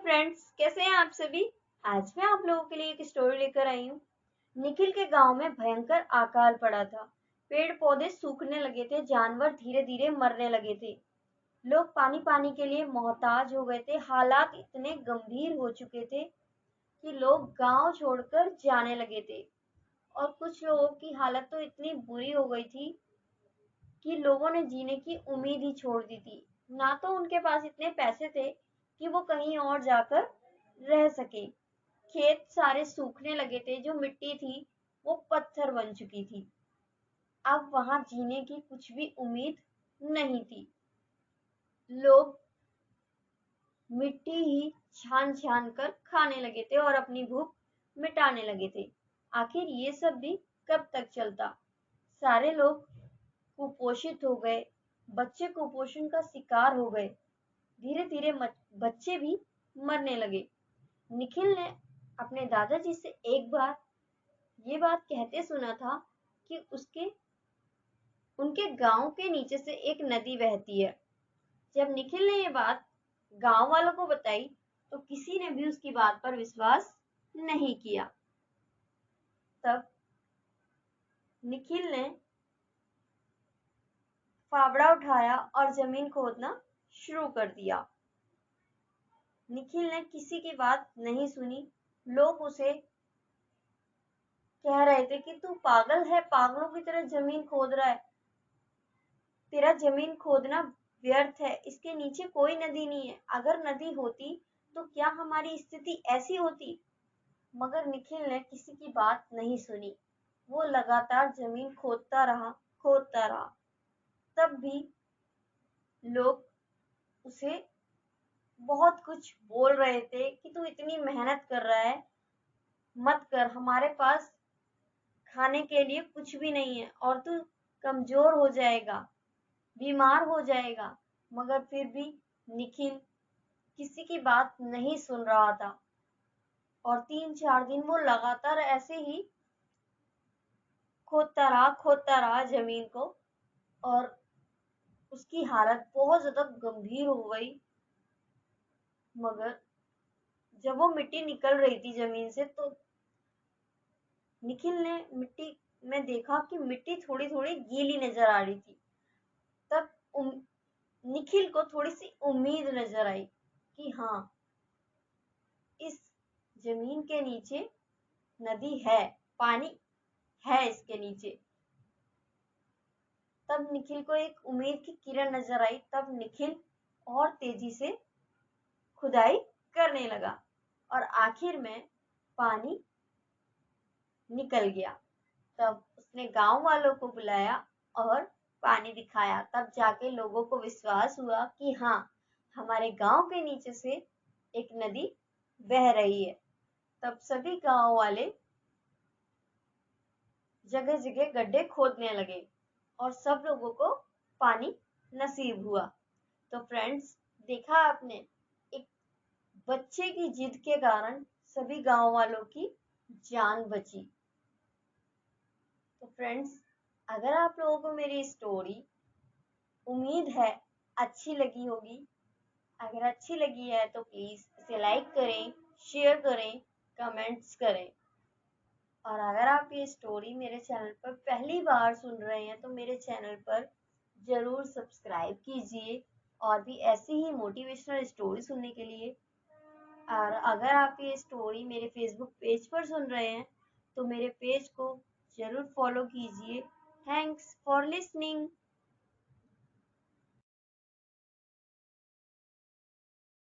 Friends, कैसे हैं आप सभी। आज मैं आप लोगों के लिए एक स्टोरी लेकर आई हूँ। निखिल के गांव में भयंकर अकाल पड़ा था। पेड़ पौधे सूखने लगे थे, जानवर धीरे धीरे मरने लगे थे। लोग पानी पानी के लिए मोहताज हो गए थे। हालात इतने गंभीर हो चुके थे कि लोग गांव छोड़कर जाने लगे थे। और कुछ लोगों की हालत तो इतनी बुरी हो गई थी कि लोगों ने जीने की उम्मीद ही छोड़ दी थी। ना तो उनके पास इतने पैसे थे कि वो कहीं और जाकर रह सके। खेत सारे सूखने लगे थे, जो मिट्टी थी वो पत्थर बन चुकी थी। अब वहां जीने की कुछ भी उम्मीद नहीं थी। लोग मिट्टी ही छान छान कर खाने लगे थे और अपनी भूख मिटाने लगे थे। आखिर ये सब भी कब तक चलता। सारे लोग कुपोषित हो गए। बच्चे कुपोषण का शिकार हो गए। धीरे धीरे बच्चे भी मरने लगे। निखिल ने अपने दादाजी से एक बार ये बात कहते सुना था कि उसके उनके गांव के नीचे से एक नदी बहती है। जब निखिल ने ये बात गांव वालों को बताई तो किसी ने भी उसकी बात पर विश्वास नहीं किया। तब निखिल ने फावड़ा उठाया और जमीन खोदना शुरू कर दिया। निखिल ने किसी की बात नहीं सुनी। लोग उसे कह रहे थे कि तू पागल है, पागलों की तरह जमीन खोद रहा है। तेरा जमीन खोदना व्यर्थ है, इसके नीचे कोई नदी नहीं है। अगर नदी होती तो क्या हमारी स्थिति ऐसी होती। मगर निखिल ने किसी की बात नहीं सुनी। वो लगातार जमीन खोदता रहा। तब भी लोग उसे बहुत कुछ बोल रहे थे कि तू इतनी मेहनत कर रहा है, मत कर, हमारे पास खाने के लिए कुछ भी नहीं है और तू कमजोर हो जाएगा, बीमार हो जाएगा। मगर फिर भी निखिल किसी की बात नहीं सुन रहा था। और 3-4 दिन वो लगातार ऐसे ही खोदता रहा जमीन को। और उसकी हालत बहुत ज्यादा गंभीर हो गई। मगर जब वो मिट्टी निकल रही थी जमीन से तो निखिल ने मिट्टी में देखा कि मिट्टी थोड़ी थोड़ी गीली नजर आ रही थी। तब निखिल को थोड़ी सी उम्मीद नजर आई कि हाँ, इस जमीन के नीचे नदी है, पानी है इसके नीचे। तब निखिल को एक उम्मीद की किरण नजर आई। तब निखिल और तेजी से खुदाई करने लगा और आखिर में पानी निकल गया। तब उसने गांव वालों को बुलाया और पानी दिखाया। तब जाके लोगों को विश्वास हुआ कि हाँ, हमारे गांव के नीचे से एक नदी बह रही है। तब सभी गांव वाले जगह जगह गड्ढे खोदने लगे और सब लोगों को पानी नसीब हुआ। तो फ्रेंड्स, देखा आपने, एक बच्चे की जिद के कारण सभी गांव वालों की जान बची। तो फ्रेंड्स, अगर आप लोगों को मेरी स्टोरी, उम्मीद है, अच्छी लगी होगी। अगर अच्छी लगी है तो प्लीज इसे लाइक करें, शेयर करें, कमेंट्स करें। और अगर आप ये स्टोरी मेरे चैनल पर पहली बार सुन रहे हैं तो मेरे चैनल पर जरूर सब्सक्राइब कीजिए और भी ऐसी ही मोटिवेशनल स्टोरी सुनने के लिए। और अगर आप ये स्टोरी मेरे फेसबुक पेज पर सुन रहे हैं तो मेरे पेज को जरूर फॉलो कीजिए। Thanks for listening.